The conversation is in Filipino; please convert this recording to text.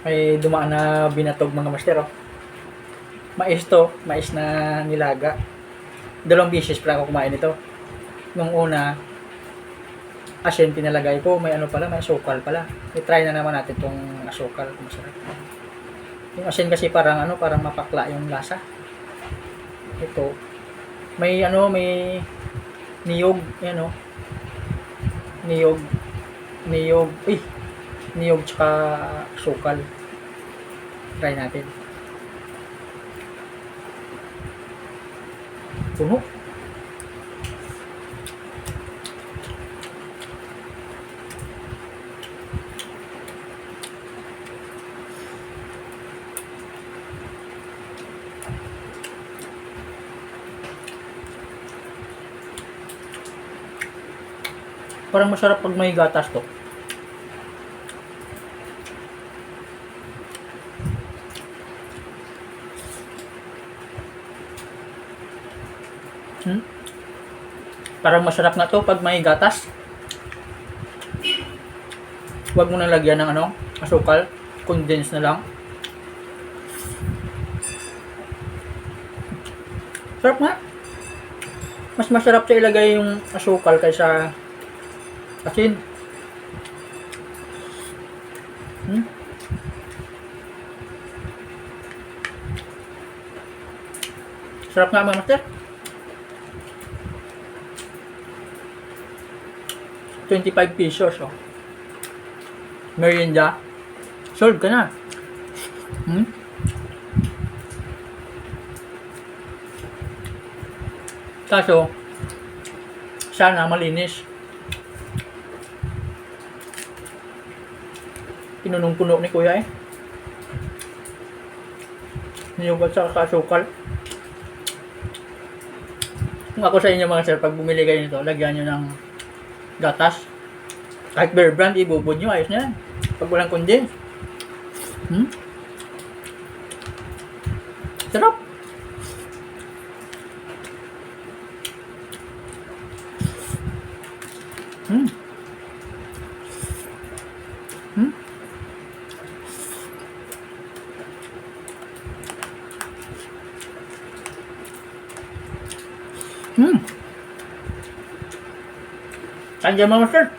May dumaan na binatog mga master. Oh. Mais to, mais na nilaga. 2 beses pala ako kumain ito. Nung una, asin pinalagay ko, may ano pala, may asukal pala. I-try na naman natin itong asukal, kung masarap. Yung asin kasi parang ano, parang mapakla yung lasa. Ito, may ano, may niyog, yan oh. Niyog tsaka asukal. Try natin. Puno. Parang masarap pag may gatas to. Parang masarap na to pag may gatas. Huwag mo na lagyan ng ano, asukal. Condense na lang. Sarap nga. Mas masarap siya ilagay yung asukal kaysa asin. Sarap nga mga master. 25 pesos oh. Merienda. Sold ka na. Kaso, sana malinis. Pinunong-puno ni kuya eh. Niyugat sa kasukal. Kung ako sa inyo mga sir, pag bumili kayo nito, lagyan nyo ng gatas. Kahit Bear Brand, ibubod nyo. Ayos na yan. Pag walang condense. Sarap. Saan dyan mga master?